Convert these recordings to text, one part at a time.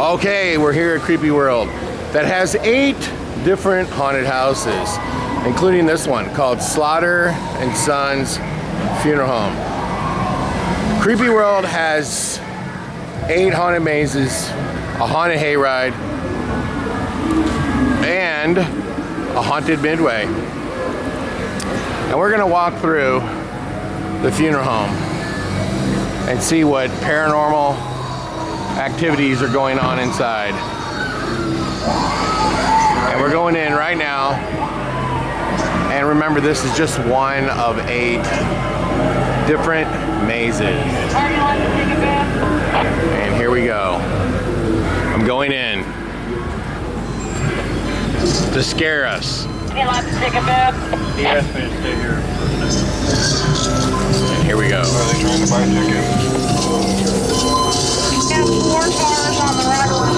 Okay, we're here at Creepyworld that has 8 different haunted houses, including this one called Slaughter and Sons Funeral Home. Creepyworld has 8 haunted mazes, a haunted hayride, and a haunted Midway. And we're gonna walk through the funeral home and see what paranormal activities are going on inside. And we're going in right now. And remember, this is just one of 8 different mazes. And here we go. I'm going in to scare us. He asked me to stay here. And here we go. Are they trying to buy tickets? We have 4 cars on the record.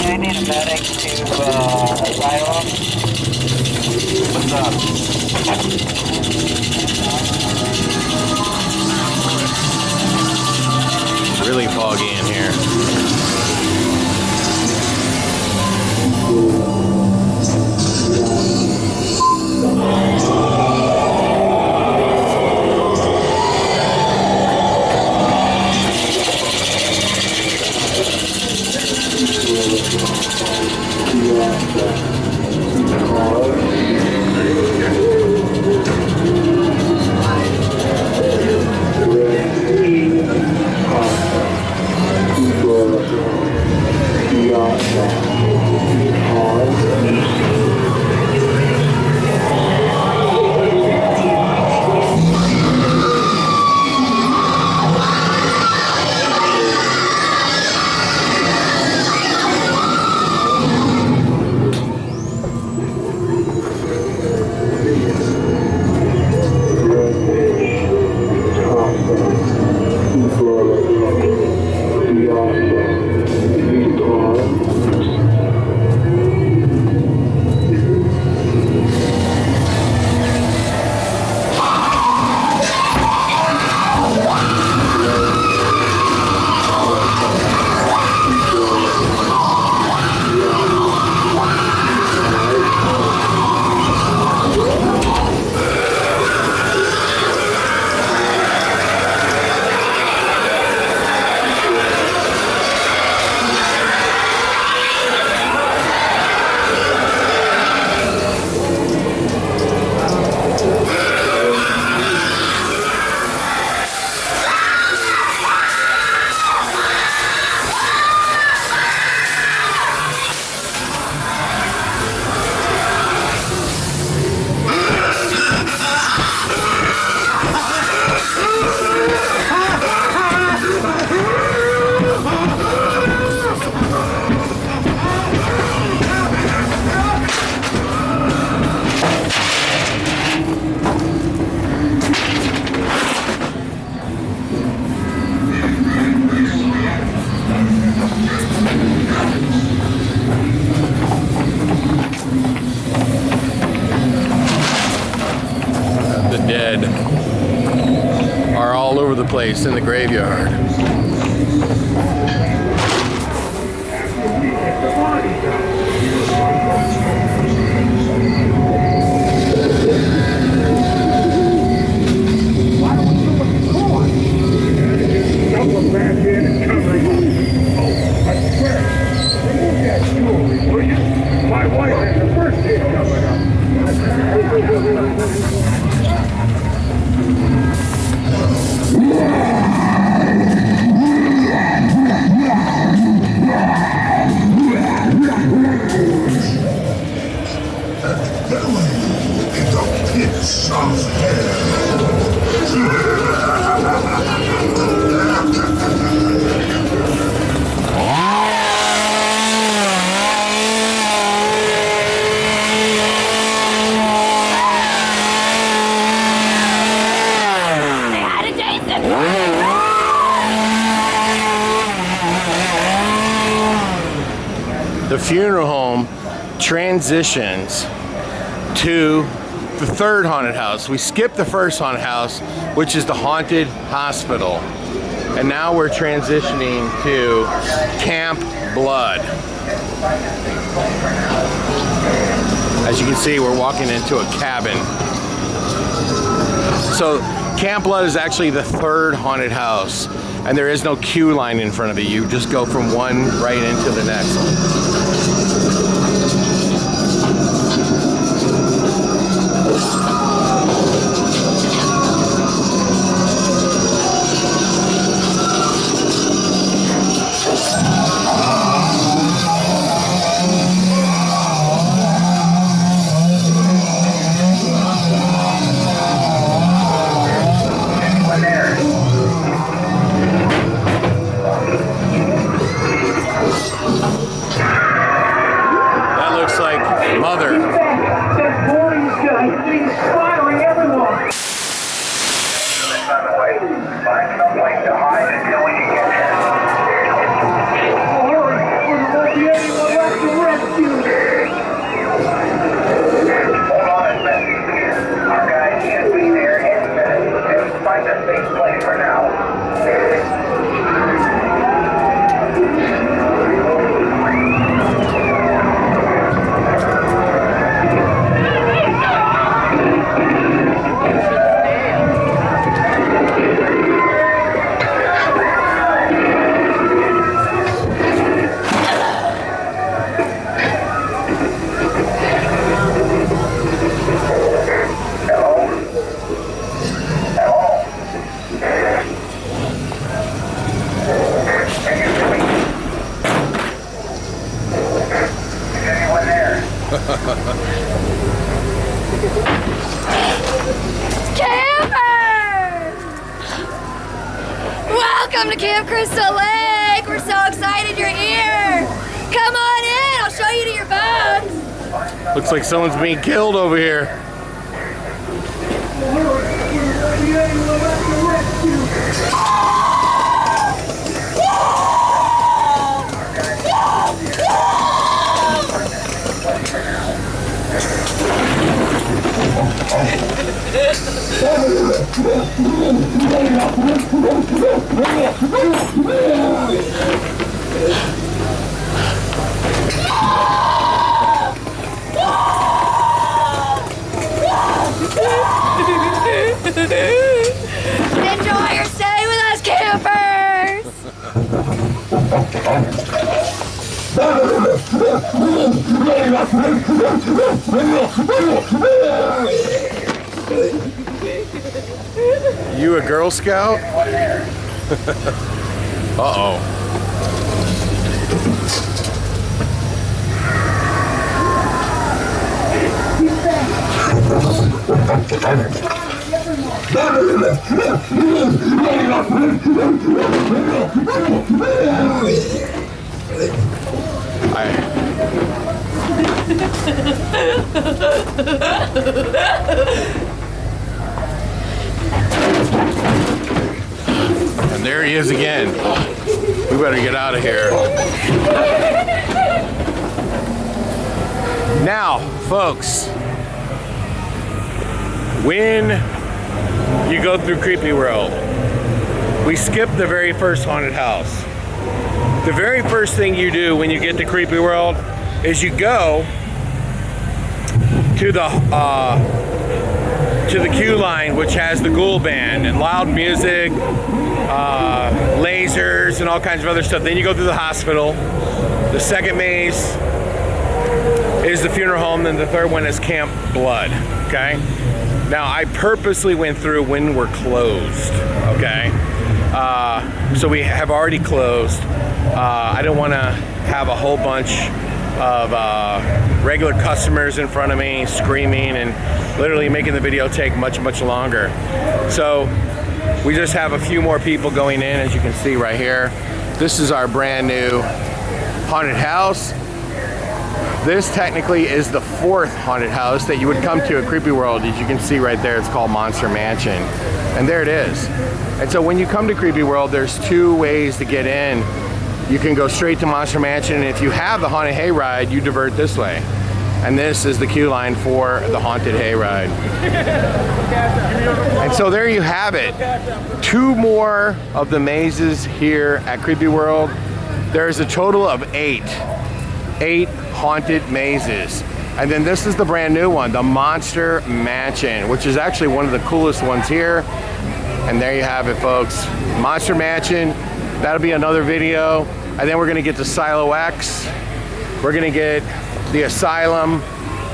I need a medic to asylum. What's up? It's really foggy in here. Dead are all over the place in the graveyard. My wife has her birthday coming up. the funeral home transitions to the third haunted house. We skipped the first haunted house, which is the haunted hospital. And now we're transitioning to Camp Blood. As you can see, we're walking into a cabin. So Camp Blood is actually the third haunted house, and there is no queue line in front of you. You just go from one right into the next one. Welcome to Camp Crystal Lake. We're so excited you're here. Come on in. I'll show you to your boats. Looks like someone's being killed over here. Enjoy your stay with us, campers! You a Girl Scout? Uh-oh. And there he is again. We better get out of here. Now, folks, when you go through Creepyworld, we skip the very first haunted house. The very first thing you do when you get to Creepyworld is you go to the queue line, which has the ghoul band and loud music, lasers, and all kinds of other stuff. Then you go through the hospital. The second maze is the funeral home, and the third one is Camp Blood. Okay. Now I purposely went through when we're closed. Okay. So we have already closed. I don't want to have a whole bunch of regular customers in front of me screaming and literally making the video take much longer. So we just have a few more people going in, as you can see right here. This is our brand new haunted house. This technically is the fourth haunted house that you would come to at Creepyworld. As you can see right there, it's called Monster Mansion. And there it is. And so when you come to Creepyworld, there's two ways to get in. you can go straight to Monster Mansion. And if you have the Haunted Hayride, you divert this way. And this is the queue line for the Haunted Hayride. And so there you have it. 2 more of the mazes here at Creepyworld. There's a total of 8 haunted mazes. And then this is the brand new one, the Monster Mansion, which is actually one of the coolest ones here. And there you have it, folks. Monster Mansion, that'll be another video. And then we're gonna get to Silo X. We're gonna get the Asylum.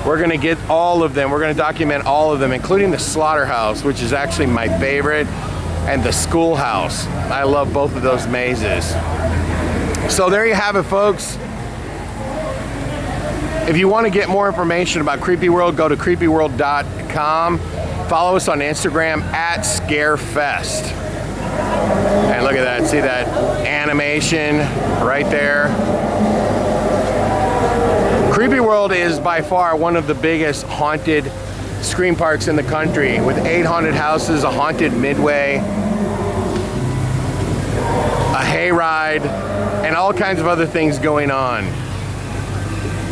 We're gonna get all of them. We're gonna document all of them, including the Slaughterhouse, which is actually my favorite, and the Schoolhouse. I love both of those mazes. So there you have it, folks. If you want to get more information about Creepyworld, go to creepyworld.com. Follow us on Instagram at ScareFest. And look at that, see that animation right there? Creepyworld is by far one of the biggest haunted scream parks in the country, with 8 haunted houses, a haunted Midway, a hayride, and all kinds of other things going on.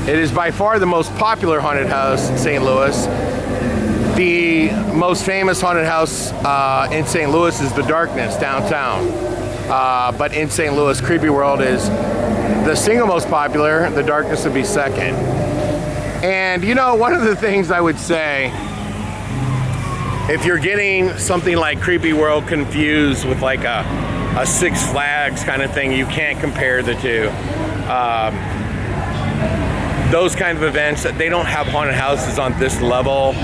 It is by far the most popular haunted house in St. Louis. The most famous haunted house in St. Louis is the Darkness downtown. But in St. Louis, Creepyworld is the single most popular. The Darkness would be second. And you know, one of the things I would say, if you're getting something like Creepyworld confused with like a Six Flags kind of thing, you can't compare the two. Those kind of events, they don't have haunted houses on this level.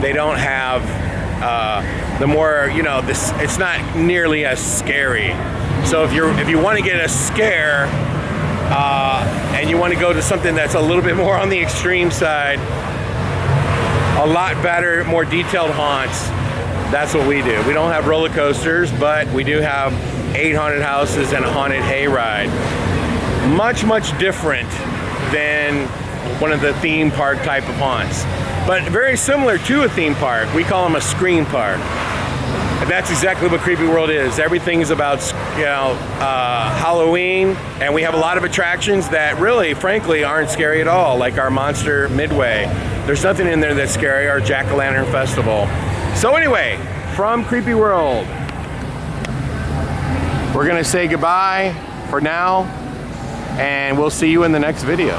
They don't have the more, you know, this, it's not nearly as scary. So if you want to get a scare and you want to go to something that's a little bit more on the extreme side, a lot better, more detailed haunts, that's what we do. We don't have roller coasters, but we do have 8 haunted houses and a haunted hayride. Much, much different than one of the theme park type of haunts, but very similar to a theme park. We call them a scream park. And that's exactly what Creepyworld is. Everything is about, you know, Halloween, and we have a lot of attractions that really, frankly, aren't scary at all, like our Monster Midway. There's nothing in there that's scary, our Jack-o'-lantern festival. So anyway, from Creepyworld, we're gonna say goodbye for now, and we'll see you in the next video.